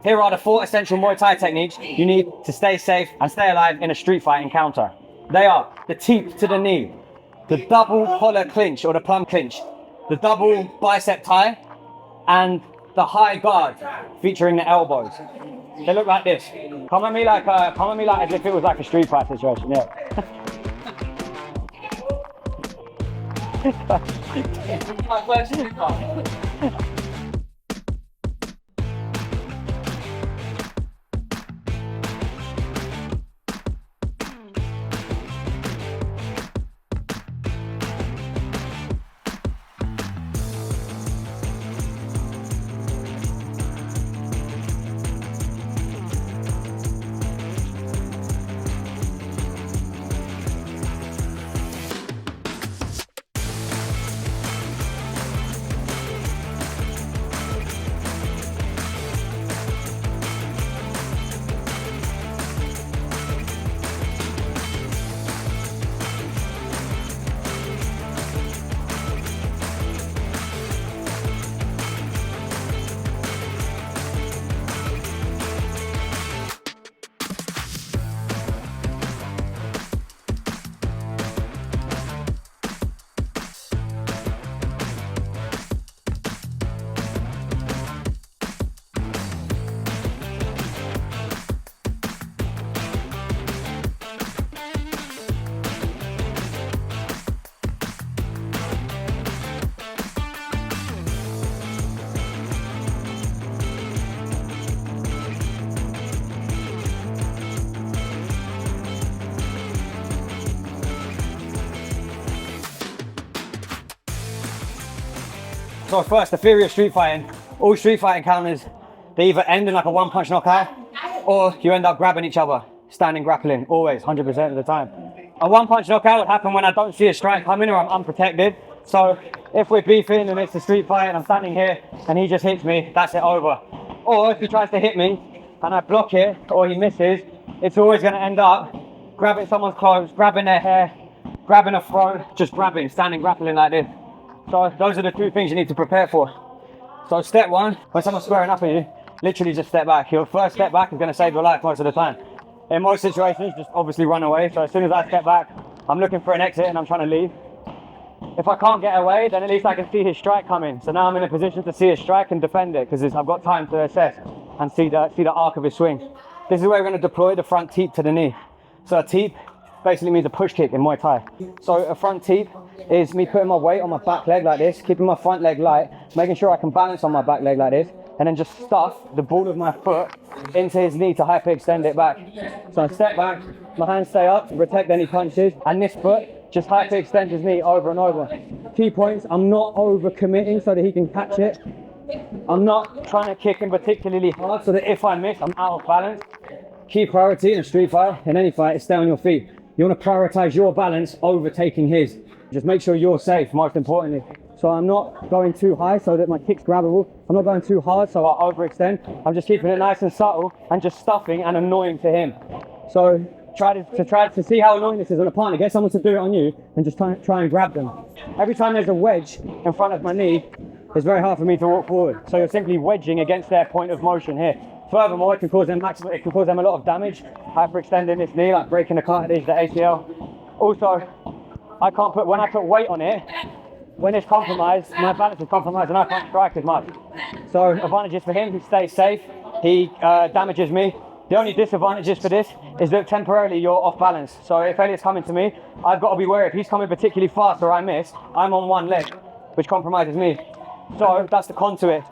Here are the 4 essential Muay Thai techniques you need to stay safe and stay alive in a street fight encounter. They are the teep to the knee, the double collar clinch or the plum clinch, the double bicep tie, and the high guard featuring the elbows. They look like this. Come at me like as if it was like a street fight situation. Yeah. My first street fight. So first, the theory of street fighting. All street fight encounters, they either end in like a one-punch knockout, or you end up grabbing each other, standing grappling, always, 100% of the time. A one-punch knockout would happen when I don't see a strike coming or I'm unprotected. So if we're beefing and it's a street fight and I'm standing here and he just hits me, that's it, over. Or if he tries to hit me and I block it or he misses, it's always going to end up grabbing someone's clothes, grabbing their hair, grabbing a throat, just grabbing, standing grappling like this. So those are the 2 things you need to prepare for. So step 1, when someone's squaring up at you, literally just step back. Your first step back is going to save your life most of the time. In most situations, just obviously run away. So as soon as I step back, I'm looking for an exit and I'm trying to leave. If I can't get away, then at least I can see his strike coming. So now I'm in a position to see his strike and defend it, because I've got time to assess and see the arc of his swing. This is where we're going to deploy the front teep to the knee. So a teep basically means a push kick in Muay Thai. So a front teep is me putting my weight on my back leg like this, keeping my front leg light, making sure I can balance on my back leg like this, and then just stuff the ball of my foot into his knee to hyperextend it back. So I step back, my hands stay up to protect any punches, and this foot just hyperextends his knee over and over. Key points, I'm not over committing so that he can catch it. I'm not trying to kick him particularly hard so that if I miss, I'm out of balance. Key priority in a street fight, in any fight, is stay on your feet. You want to prioritize your balance over taking his. Just make sure you're safe, most importantly. So I'm not going too high so that my kick's grabbable. I'm not going too hard so I overextend. I'm just keeping it nice and subtle and just stuffing and annoying to him. So try to see how annoying this is on a partner. Get someone to do it on you and just try and grab them. Every time there's a wedge in front of my knee, it's very hard for me to walk forward. So you're simply wedging against their point of motion here. Furthermore, it can cause them a lot of damage, hyperextending this knee, like breaking the cartilage, the ACL. Also, when I put weight on it, when it's compromised, my balance is compromised and I can't strike as much. So advantages for him, he stays safe, he damages me. The only disadvantages for this is that temporarily you're off balance. So if Elliot's coming to me, I've got to be wary. If he's coming particularly fast or I miss, I'm on one leg, which compromises me. So that's the con to it.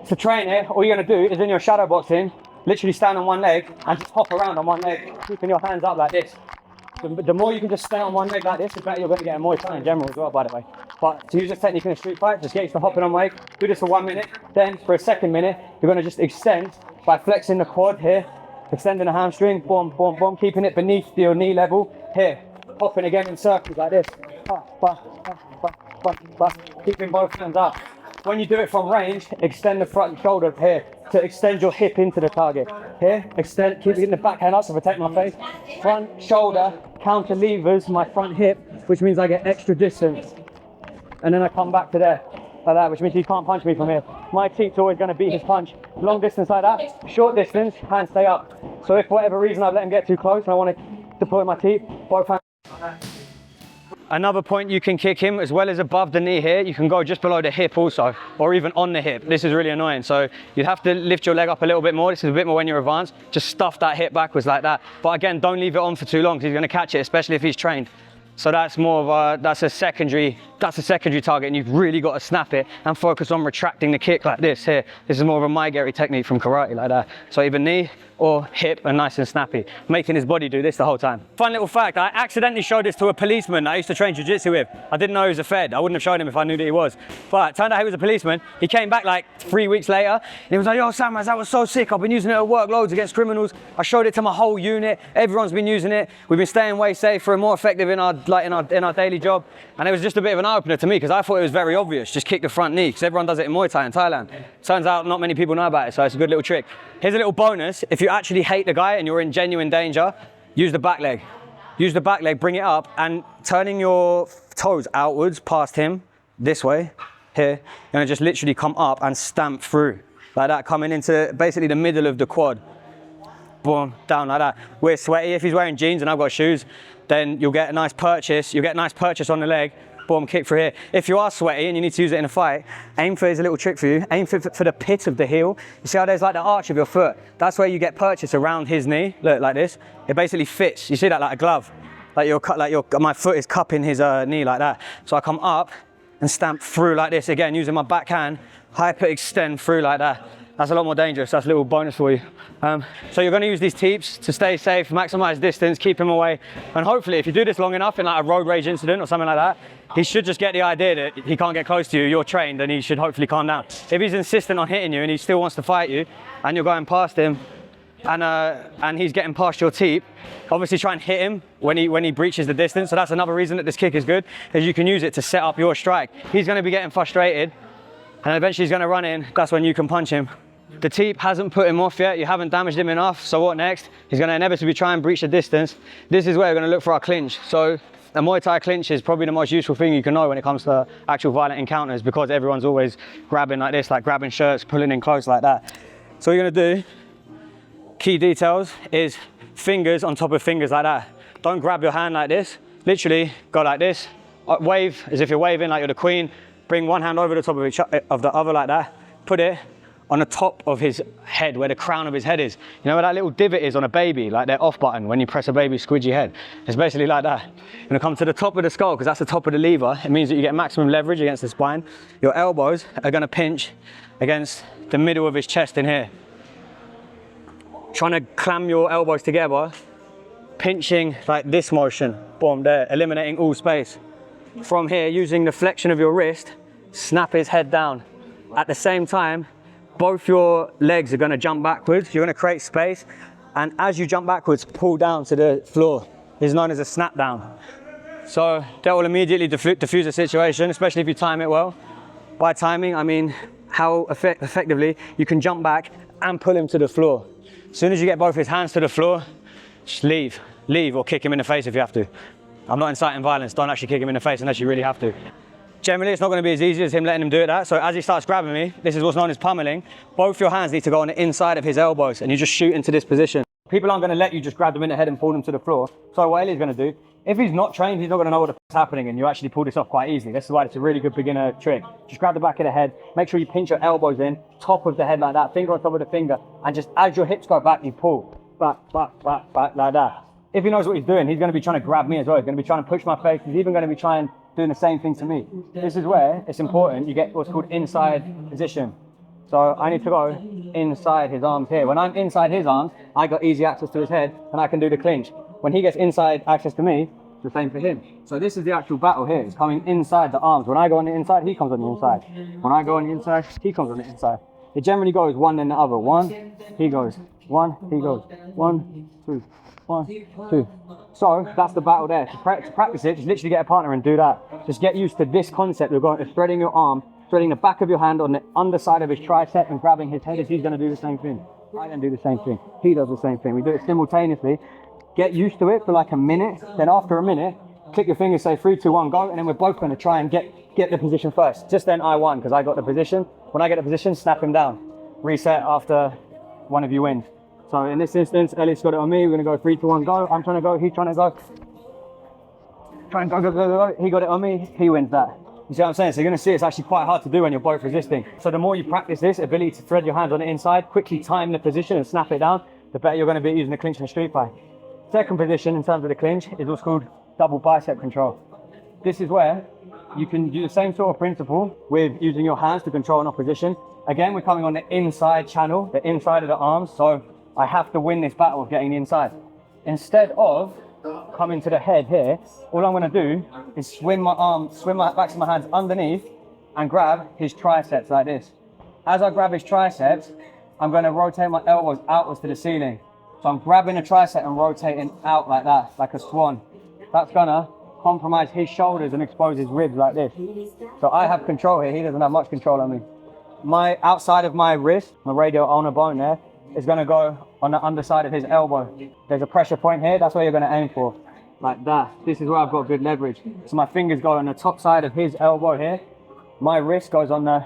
To train it, all you're going to do is in your shadow boxing, literally stand on one leg and just hop around on one leg, keeping your hands up like this. The more you can just stay on one leg like this, the better you're going to get in Muay Thai in general as well, by the way. But to use this technique in a street fight, just get used to hopping on leg. Do this for 1 minute. Then for a second minute, you're going to just extend by flexing the quad here, extending the hamstring, boom, boom, boom, keeping it beneath your knee level. Here, hopping again in circles like this. Keeping both hands up. When you do it from range, extend the front shoulder here to extend your hip into the target. Here, extend, keep it in the back hand up to protect my face. Front shoulder counter levers my front hip, which means I get extra distance. And then I come back to there. like that, which means he can't punch me from here. My teep's always going to beat his punch. Long distance like that, short distance, hands stay up. So if for whatever reason I've let him get too close and I want to deploy my teep, both hands. Another point, you can kick him as well as above the knee here. You can go just below the hip also, or even on the hip. This is really annoying. So you'd have to lift your leg up a little bit more. This is a bit more when you're advanced. Just stuff that hip backwards like that. But again, don't leave it on for too long because he's going to catch it, especially if he's trained. So that's more of a, that's a secondary target, and you've really got to snap it and focus on retracting the kick like this here. This is more of a Muay technique from karate like that. So either knee or hip and nice and snappy, making his body do this the whole time. Fun little fact, I accidentally showed this to a policeman I used to train jiu-jitsu with. I didn't know he was a Fed. I wouldn't have shown him if I knew that he was. But it turned out he was a policeman. He came back like 3 weeks later and he was like, yo, Sam, that was so sick. I've been using it at work loads against criminals. I showed it to my whole unit. Everyone's been using it. We've been staying way safer and more effective in our daily job. And it was just a bit of an eye-opener to me because I thought it was very obvious. Just kick the front knee because everyone does it in Muay Thai in Thailand. Turns out not many people know about it, so it's a good little trick. Here's a little bonus. If you actually hate the guy and you're in genuine danger, use the back leg. Use the back leg, bring it up, and turning your toes outwards past him, this way, here, you're gonna just literally come up and stamp through, like that, coming into basically the middle of the quad. Boom, down like that. We're sweaty. If he's wearing jeans and I've got shoes, then you'll get a nice purchase. You'll get a nice purchase on the leg. Boom, kick through here. If you are sweaty and you need to use it in a fight, aim for, here's a little trick for you, aim for the pit of the heel. You see how there's like the arch of your foot? That's where you get purchase around his knee. Look, like this. It basically fits. You see that like a glove? My foot is cupping his knee like that. So I come up and stamp through like this. Again, using my backhand, hyper extend through like that. That's a lot more dangerous. That's a little bonus for you. So you're going to use these teeps to stay safe, maximize distance, keep him away. And hopefully if you do this long enough in like a road rage incident or something like that, he should just get the idea that he can't get close to you, you're trained, and he should hopefully calm down. If he's insistent on hitting you and he still wants to fight you and you're going past him and he's getting past your teep, obviously try and hit him when he breaches the distance. So that's another reason that this kick is good, is you can use it to set up your strike. He's going to be getting frustrated and eventually he's going to run in. That's when you can punch him. The teep hasn't put him off yet. You haven't damaged him enough. So what next? He's going to inevitably try and breach the distance. This is where we're going to look for our clinch. So a Muay Thai clinch is probably the most useful thing you can know when it comes to actual violent encounters, because everyone's always grabbing like this, like grabbing shirts, pulling in close like that. So what you're going to do, key details, is fingers on top of fingers like that. Don't grab your hand like this. Literally go like this. Wave as if you're waving like you're the queen. Bring one hand over the top of the other like that. Put it on the top of his head, where the crown of his head is. You know where that little divot is on a baby, like their off button when you press a baby's squidgy head? It's basically like that. You're gonna come to the top of the skull, because that's the top of the lever. It means that you get maximum leverage against the spine. Your elbows are gonna pinch against the middle of his chest in here. Trying to clam your elbows together, pinching like this motion, boom, there, eliminating all space. From here, using the flexion of your wrist, snap his head down. At the same time, both your legs are going to jump backwards. You're going to create space, and as you jump backwards, pull down to the floor. It's known as a snap down. So that will immediately diffuse the situation, especially if you time it well. By timing, I mean how effectively you can jump back and pull him to the floor. As soon as you get both his hands to the floor, just leave or kick him in the face if you have to. I'm not inciting violence. Don't actually kick him in the face unless you really have to. Generally, it's not going to be as easy as him letting him do it that. So as he starts grabbing me, this is what's known as pummeling. Both your hands need to go on the inside of his elbows, and you just shoot into this position. People aren't going to let you just grab them in the head and pull them to the floor. So what Ellie's going to do, if he's not trained, he's not going to know what the f***'s happening, and you actually pull this off quite easily. This is why it's a really good beginner trick. Just grab the back of the head, make sure you pinch your elbows in, top of the head like that, finger on top of the finger, and just as your hips go back, you pull. Back, like that. If he knows what he's doing, he's going to be trying to grab me as well. He's going to be trying to push my face. He's even going to be doing the same thing to me. This is where it's important you get what's called inside position. So I need to go inside his arms here. When I'm inside his arms, I got easy access to his head and I can do the clinch. When he gets inside access to me, it's the same for him. So this is the actual battle here. It's coming inside the arms. When I go on the inside, he comes on the inside. When I go on the inside, he comes on the inside. It generally goes one then the other. One, he goes. One, he goes. 1, 2, 1, 2. So that's the battle there. To practice it, just literally get a partner and do that. Just get used to this concept of going, threading your arm, threading the back of your hand on the underside of his tricep and grabbing his head as he's going to do the same thing. I then do the same thing. He does the same thing. We do it simultaneously. Get used to it for like a minute. Then after a minute, click your fingers, say 3, 2, 1, go, and then we're both going to try and get the position first. Just then I won because I got the position. When I get the position, snap him down. Reset after one of you wins. So in this instance, Elliot's got it on me. We're going to go 3, 2, 1, go. I'm trying to go, he's trying to go. Try and go, go, go, go, go. He got it on me, he wins that. You see what I'm saying? So you're going to see it's actually quite hard to do when you're both resisting. So the more you practice this ability to thread your hands on the inside, quickly time the position and snap it down, the better you're going to be using the clinch in a street fight. Second position in terms of the clinch is what's called double bicep control. This is where you can do the same sort of principle with using your hands to control an opposition. Again, we're coming on the inside channel, the inside of the arms, so I have to win this battle of getting the inside. Instead of coming to the head here, all I'm going to do is swim my backs of my hands underneath and grab his triceps like this. As I grab his triceps, I'm going to rotate my elbows outwards to the ceiling. So I'm grabbing a tricep and rotating out like that, like a swan. That's going to compromise his shoulders and expose his ribs like this. So I have control here, he doesn't have much control on me. My outside of my wrist, my radial ulnar bone there, is going to go on the underside of his elbow. There's a pressure point here, that's where you're going to aim for, like that. This is where I've got good leverage. So my fingers go on the top side of his elbow here. My wrist goes on the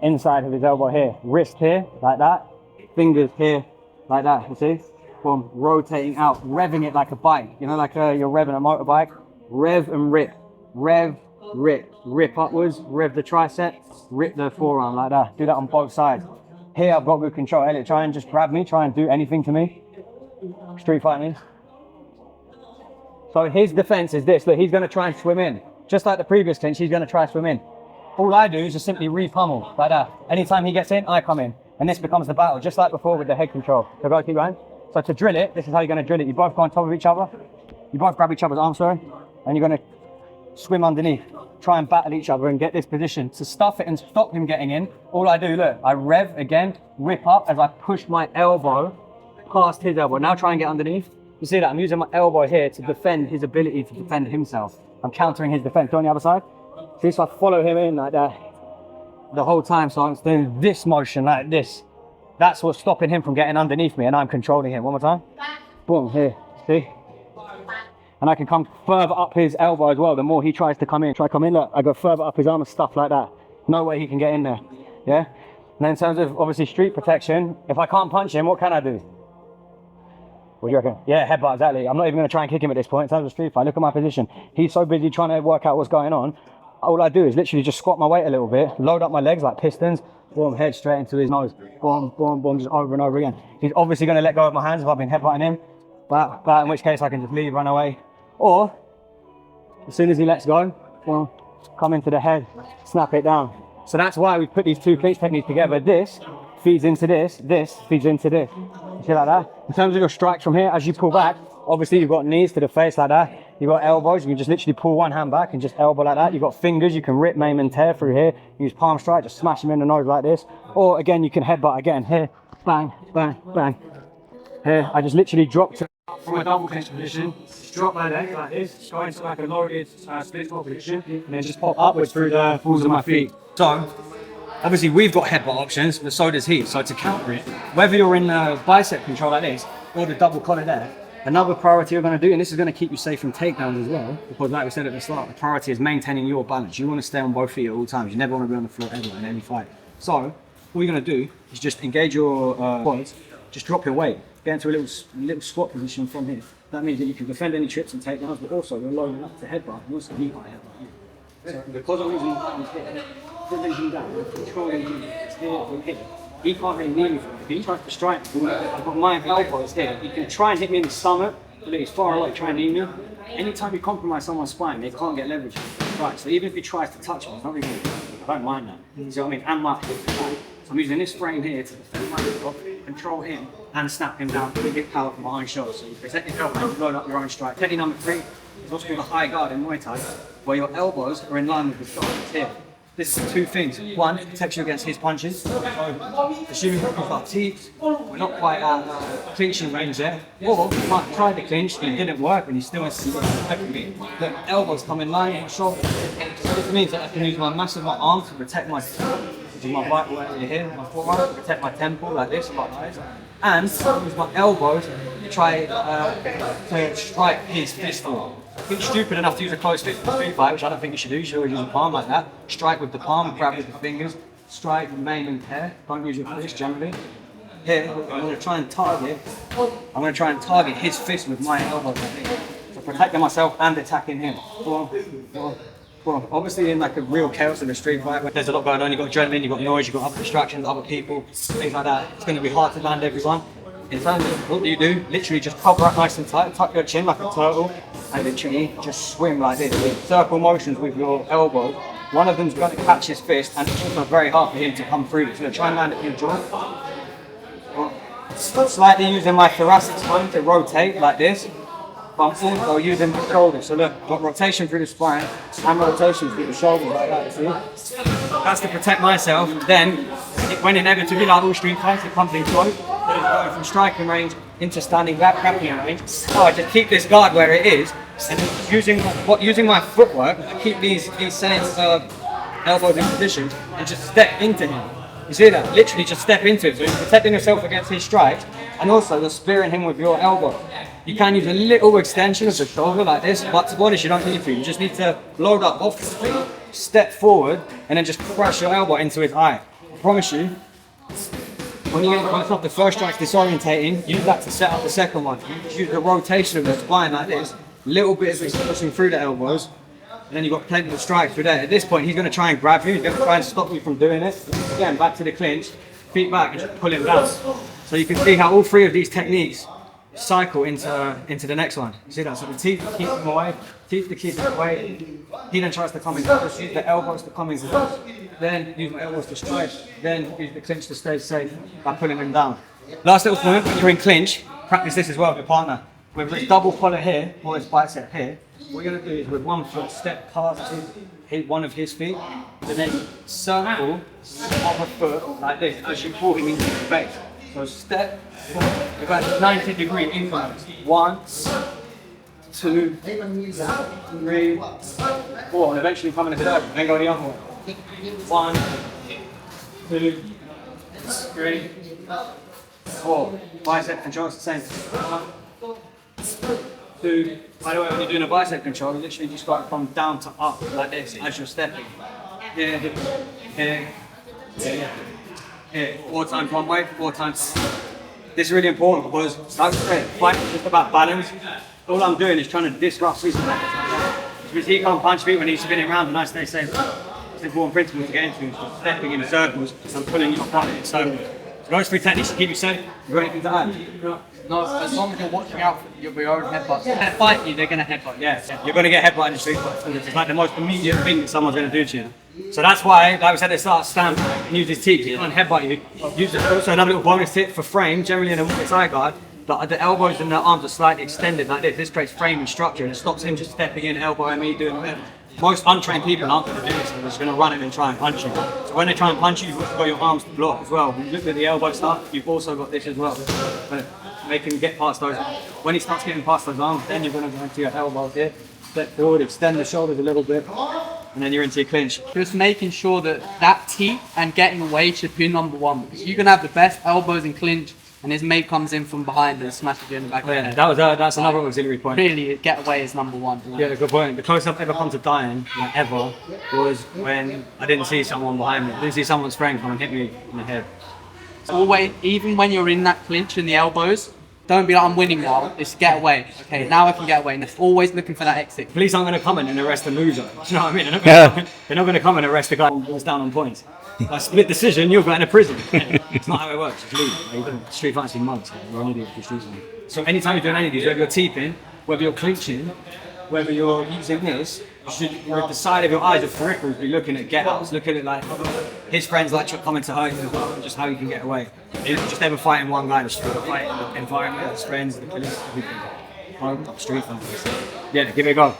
inside of his elbow here. Wrist here, like that. Fingers here, like that, you see? Boom, rotating out, revving it like a bike. You know, like you're revving a motorbike. Rev and rip, rev, rip. Rip upwards, rev the tricep, rip the forearm, like that. Do that on both sides. Here I've got good control. Elliot, try and just grab me, try and do anything to me. Street fight me. So his defense is this. Look, he's going to try and swim in. Just like the previous clinch, he's going to try and swim in. All I do is just simply re-pummel, like that. Anytime he gets in, I come in. And this becomes the battle, just like before with the head control. So go, keep going. So to drill it, this is how you're going to drill it. You both go on top of each other. You both grab each other's arms, sorry. And you're going to swim underneath. Try and battle each other and get this position. To stuff it and stop him getting in, all I do, look, I rev again, whip up as I push my elbow past his elbow. Now try and get underneath. You see that? I'm using my elbow here to defend his ability to defend himself. I'm countering his defense. Go on the other side. See, so I follow him in like that the whole time. So I'm doing this motion like this. That's what's stopping him from getting underneath me, and I'm controlling him. One more time. Boom, here, see? And I can come further up his elbow as well. The more he tries to come in, look, I go further up his arm and stuff like that. No way he can get in there, yeah? And then in terms of, obviously, street protection, if I can't punch him, what can I do? What do you reckon? Yeah, headbutt, exactly. I'm not even going to try and kick him at this point. In terms of street fight, look at my position. He's so busy trying to work out what's going on. All I do is literally just squat my weight a little bit, load up my legs like pistons, boom, head straight into his nose. Boom, boom, boom, just over and over again. He's obviously going to let go of my hands if I've been headbutting him, but in which case I can just leave, run away. Or, as soon as he lets go, well, come into the head, snap it down. So that's why we put these two clinch techniques together. This feeds into this feeds into this. You see like that? In terms of your strikes from here, as you pull back, obviously you've got knees to the face like that. You've got elbows, you can just literally pull one hand back and just elbow like that. You've got fingers, you can rip, maim and tear through here. Use palm strike, just smash him in the nose like this. Or again, you can headbutt again. Here, bang, bang, bang. Here, I just literally dropped from a double clinch position, drop my leg like this, go into like a loaded split squat position, and then just pop upwards through the balls of my feet. So, obviously we've got headbutt options, but so does he. So to counter it, whether you're in bicep control like this, or the double collar there, another priority you're going to do, and this is going to keep you safe from takedowns as well, because like we said at the start, the priority is maintaining your balance. You want to stay on both feet at all times. You never want to be on the floor ever in any fight. So, all you're going to do is just engage your quads, just drop your weight. Get into a little squat position from here. That means that you can defend any trips and takedowns, but also you're low enough to headbutt, and also he can't headbutt you. So because I'm using my hands here, using that, I'm controlling him here from here. He can't really need me from here. If he tries to strike me, I've got my elbows here. He can try and hit me in the stomach, but he's far away, try and knee me. Anytime you compromise someone's spine, they can't get leverage. Right, so even if he tries to touch me, it's not really good. I don't mind that. You see what I mean? And my back. So I'm using this frame here to defend myself, control him, and snap him down with big power from my own shoulder. So you protect yourself and load up your own strike. Technique number 3 is what's called a high guard in Muay Thai, where your elbows are in line with your shoulders here. This is two things. One, it protects you against his punches. So, assuming we've got teeps, we're not quite at clinching range there. Or you might try the clinch and it didn't work and you still have to protect me. The elbows come in line with my shoulders. This means that I can use my arm to protect my vital area here, my forearm, to protect my temple like this, my eyes. And use my elbows to try to strike his fist forward. If you're stupid enough to use a closed fist in a street fight, which I don't think you should do, you should always use a palm like that. Strike with the palm, grab with the fingers, strike, maim and pair. Don't use your fist generally. Here, I'm going to try and target his fist with my elbow. So protecting myself and attacking him. Well, obviously in like a real chaos in a street fight, where there's a lot going on, you've got adrenaline, you've got noise, you've got other distractions, other people, things like that. It's going to be hard to land everyone. In terms of what do, literally just cover up nice and tight, tuck your chin like a turtle, and literally just swim like this. Circle motions with your elbow. One of them's going to catch his fist, and it's also very hard for him to come through. So try and land it in your jaw. Slightly using my thoracic spine to rotate like this. But I'm also using the shoulders. So look, I've got rotation through the spine and rotation through the shoulders like that, see? That's to protect myself. Then, when inevitably, like all street fights, it comes in close. Then going from striking range into standing back, grappling range. So I just keep this guard where it is, and using my footwork, I keep these same elbows in position and just step into him. You see that? Literally just step into it. So you're protecting yourself against his strikes, and also you're spearing him with your elbow. You can use a little extension of the shoulder like this, but to be honest, you don't need to. You just need to load up off his feet, step forward, and then just crush your elbow into his eye. I promise you, when you get close up, the first strike's disorientating, use that to set up the second one. You just use the rotation of the spine like this, little bit of it pushing through the elbows, and then you've got plenty of strikes through there. At this point, he's going to try and grab you, he's going to try and stop you from doing it. Again, back to the clinch, feet back, and just pull him down. So you can see how all three of these techniques cycle into the next one. You see that? So the teep to keep him away, teep to keep him away. He then tries to come in close, use the elbows to come in close, then use my elbows to strike, then use the clinch to stay safe by pulling him down. Last little point, when you're in clinch, practice this as well with your partner. Whether it's double collar here or it's bicep here, what you're going to do is with one foot step past one of his feet, and then circle other foot like this as you pull him into the face. So step, about 90-degree increments. 1, 2, 3, 4, and eventually come in a circle, then go the other way. 1, 2, 3, 4. Bicep control is the same. 1, 2. By the way, when you're doing a bicep control, you literally just got from down to up like this as you're stepping. Here, here, here. Here, 4 times one way, 4 times. This is really important because, like I said, fighting is just about balance. All I'm doing is trying to disrupt his balance. Because he can't punch me when he's spinning around, and I stay safe. It's an important principle to get into, is just stepping in circles and pulling your partner in circles. So those 3 techniques to keep you safe. You got anything to add? No, as long as you're watching out for your own headbutts. If they fight you, they're going to headbutt you. Yeah, you're going to get headbutt in the street fight. It's like the most immediate thing that someone's going to do to you. So that's why, like we said, they start stand and use his teep. You can't headbutt you. Use it. Also, another little bonus tip for frame, generally in a Muay Thai guard, the elbows and the arms are slightly extended like this. This creates frame and structure, and it stops him just stepping in, elbowing me, doing whatever. Most untrained people aren't going to do this, they're just going to run in and try and punch you. So when they try and punch you, you've got your arms to block as well. When you look at the elbow stuff, you've also got this as well. But they can get past those. When he starts getting past those arms, then you're going to go into your elbows here. Step forward, extend the shoulders a little bit, and then you're into your clinch. Just making sure that teep and getting away should be number one, because you can have the best elbows in clinch, and his mate comes in from behind and smashes you in the back of the head. That's another auxiliary point. Really, get away is number one. Yeah, good point. The closest I've ever come to dying, like ever, was when I didn't see someone behind me. I didn't see someone spraying come and hit me in the head. Always, even when you're in that clinch and the elbows, don't be like, I'm winning now, just get away. Okay, now I can get away. And it's always looking for that exit. Police aren't going to come in and arrest the loser. Do you know what I mean? They're not going to come and arrest the guy who's down on points. By split decision, you're going to prison. It's not how it works. It's legal. Street fights in months. You're an idiot for street fighting. So anytime you're doing any of these, whether you're teeping, whether you're clinching, whether you're using this, you should, with the side of your eyes, your peripherals, be looking at get-ups, look at it like his friends like coming to hurt you as well, just how you can get away. You don't just ever fighting one guy, just fight in the environment, his friends, the police, everything. Street fighting. Yeah, give it a go.